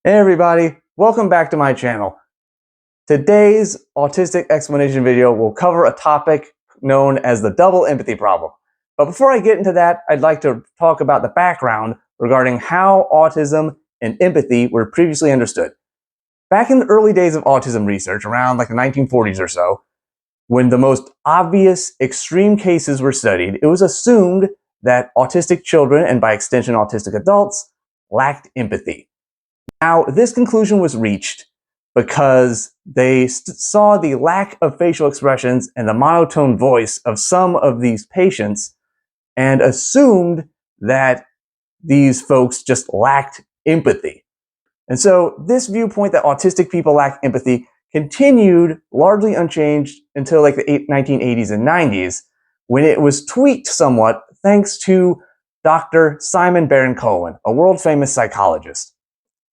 Hey everybody, welcome back to my channel. Today's Autistic Explanation video will cover a topic known as the double empathy problem. But before I get into that, I'd like to talk about the background regarding how autism and empathy were previously understood. Back in the early days of autism research, around like the 1940s or so, when the most obvious extreme cases were studied, it was assumed that autistic children, and by extension autistic adults, lacked empathy. Now, this conclusion was reached because they saw the lack of facial expressions and the monotone voice of some of these patients and assumed that these folks just lacked empathy. And so this viewpoint that autistic people lack empathy continued largely unchanged until like the 1980s and 90s, when it was tweaked somewhat thanks to Dr. Simon Baron-Cohen, a world-famous psychologist.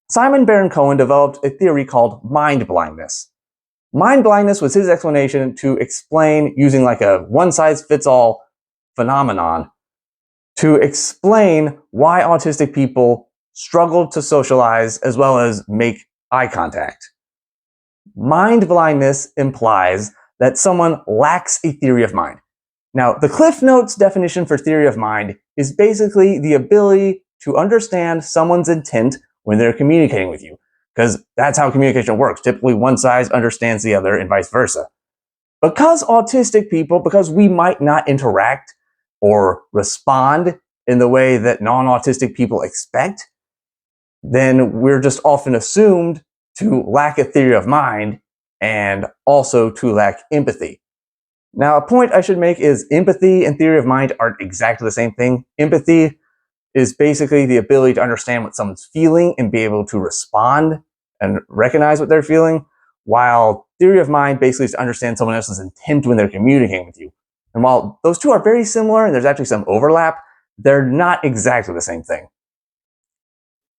Simon Baron-Cohen developed a theory called mind blindness. Mind blindness was his explanation to explain, using like a one-size-fits-all phenomenon, to explain why autistic people struggle to socialize as well as make eye contact. Mind blindness implies that someone lacks a theory of mind. Now, the Cliff Notes definition for theory of mind is basically the ability to understand someone's intent when they're communicating with you, because that's how communication works. Typically, one side understands the other and vice versa. Because autistic people, because we might not interact or respond in the way that non-autistic people expect, then we're just often assumed to lack a theory of mind and also to lack empathy. Now, a point I should make is empathy and theory of mind aren't exactly the same thing. Empathy is basically the ability to understand what someone's feeling and be able to respond and recognize what they're feeling, while theory of mind basically is to understand someone else's intent when they're communicating with you. And while those two are very similar and there's actually some overlap, they're not exactly the same thing.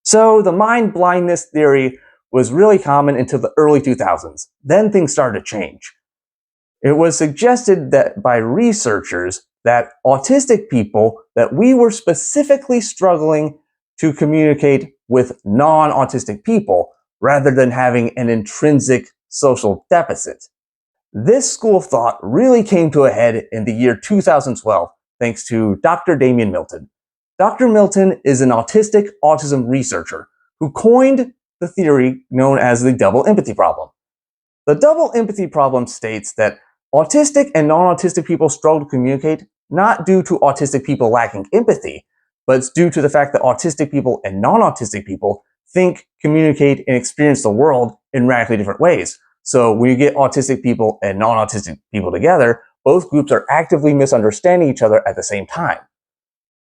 So the mind blindness theory was really common until the early 2000s. Then things started to change. It was suggested that by researchers that autistic people, that we were specifically struggling to communicate with non-autistic people rather than having an intrinsic social deficit. This school of thought really came to a head in the year 2012 thanks to Dr. Damian Milton. Dr. Milton is an autism researcher who coined the theory known as the double empathy problem. The double empathy problem states that autistic and non-autistic people struggle to communicate not due to autistic people lacking empathy, but it's due to the fact that autistic people and non-autistic people think, communicate, and experience the world in radically different ways. So when you get autistic people and non-autistic people together, both groups are actively misunderstanding each other at the same time.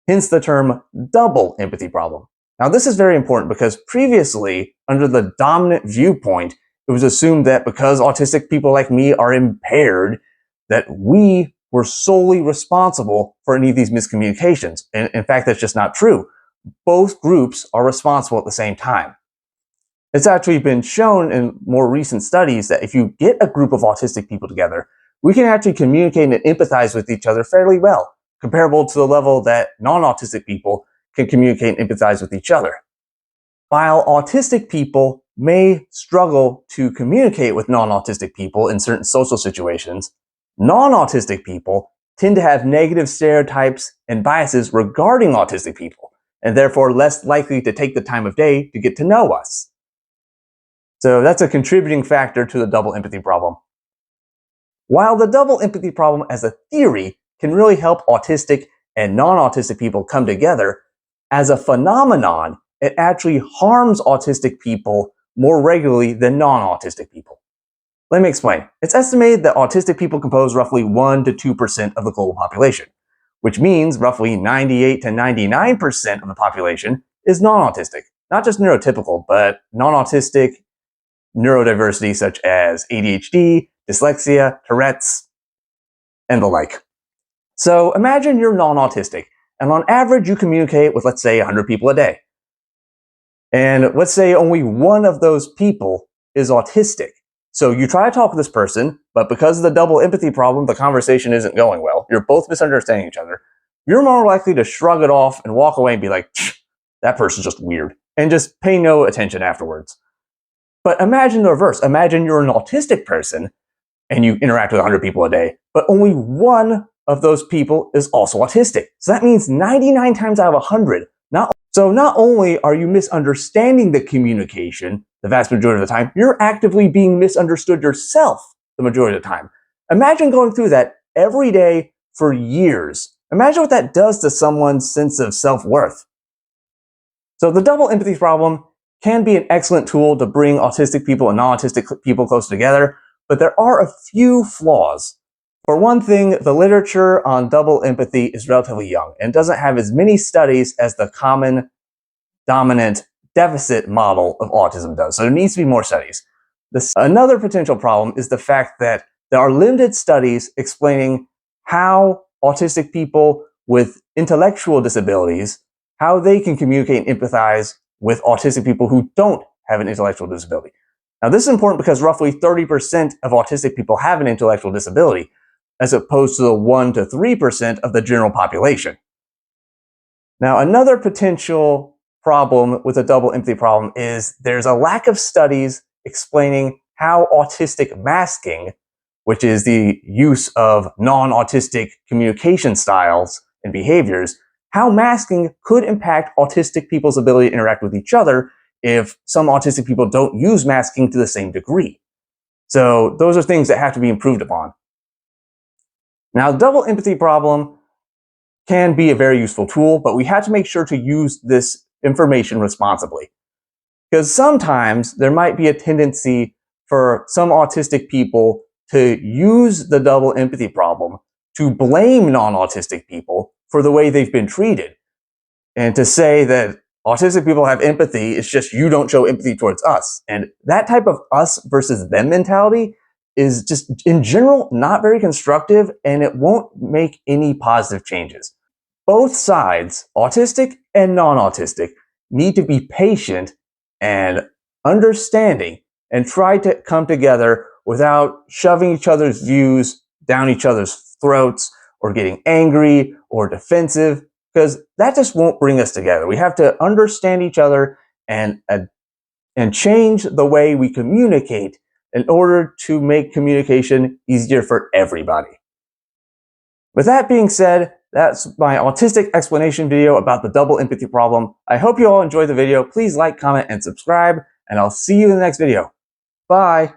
Hence the term double empathy problem. Now this is very important because previously, under the dominant viewpoint, it was assumed that because autistic people like me are impaired, that we were solely responsible for any of these miscommunications. And in fact, that's just not true. Both groups are responsible at the same time. It's actually been shown in more recent studies that if you get a group of autistic people together, we can actually communicate and empathize with each other fairly well, comparable to the level that non-autistic people can communicate and empathize with each other. While autistic people may struggle to communicate with non-autistic people in certain social situations, non-autistic people tend to have negative stereotypes and biases regarding autistic people, and therefore less likely to take the time of day to get to know us. So that's a contributing factor to the double empathy problem. While the double empathy problem as a theory can really help autistic and non-autistic people come together, as a phenomenon, it actually harms autistic people more regularly than non-autistic people. Let me explain. It's estimated that autistic people compose roughly 1 to 2% of the global population, which means roughly 98 to 99% of the population is non-autistic. Not just neurotypical, but non-autistic neurodiversity such as ADHD, dyslexia, Tourette's, and the like. So imagine you're non-autistic, and on average you communicate with, let's say, 100 people a day. And let's say only one of those people is autistic. So you try to talk with this person, but because of the double empathy problem, the conversation isn't going well. You're both misunderstanding each other. You're more likely to shrug it off and walk away and be like, that person's just weird, and just pay no attention afterwards. But imagine the reverse. Imagine you're an autistic person and you interact with 100 people a day, but only one of those people is also autistic. So that means 99 times out of 100. So not only are you misunderstanding the communication the vast majority of the time, you're actively being misunderstood yourself the majority of the time. Imagine going through that every day for years. Imagine what that does to someone's sense of self-worth. So the double empathy problem can be an excellent tool to bring autistic people and non-autistic people closer together, but there are a few flaws. For one thing, the literature on double empathy is relatively young and doesn't have as many studies as the common dominant deficit model of autism does. So there needs to be more studies. Another potential problem is the fact that there are limited studies explaining how autistic people with intellectual disabilities, how they can communicate and empathize with autistic people who don't have an intellectual disability. Now, this is important because roughly 30% of autistic people have an intellectual disability, as opposed to the 1 to 3% of the general population. Now, another potential problem with a double empathy problem is there's a lack of studies explaining how autistic masking, which is the use of non-autistic communication styles and behaviors, how masking could impact autistic people's ability to interact with each other if some autistic people don't use masking to the same degree. So those are things that have to be improved upon. Now, the double empathy problem can be a very useful tool, but we have to make sure to use this information responsibly. Because sometimes there might be a tendency for some autistic people to use the double empathy problem to blame non-autistic people for the way they've been treated. And to say that autistic people have empathy, it's just you don't show empathy towards us. And that type of us versus them mentality is just, in general, not very constructive, and it won't make any positive changes. Both sides, autistic and non-autistic, need to be patient and understanding and try to come together without shoving each other's views down each other's throats or getting angry or defensive, because that just won't bring us together. We have to understand each other and change the way we communicate in order to make communication easier for everybody. With that being said, that's my autistic explanation video about the double empathy problem. I hope you all enjoyed the video. Please like, comment, and subscribe, and I'll see you in the next video. Bye!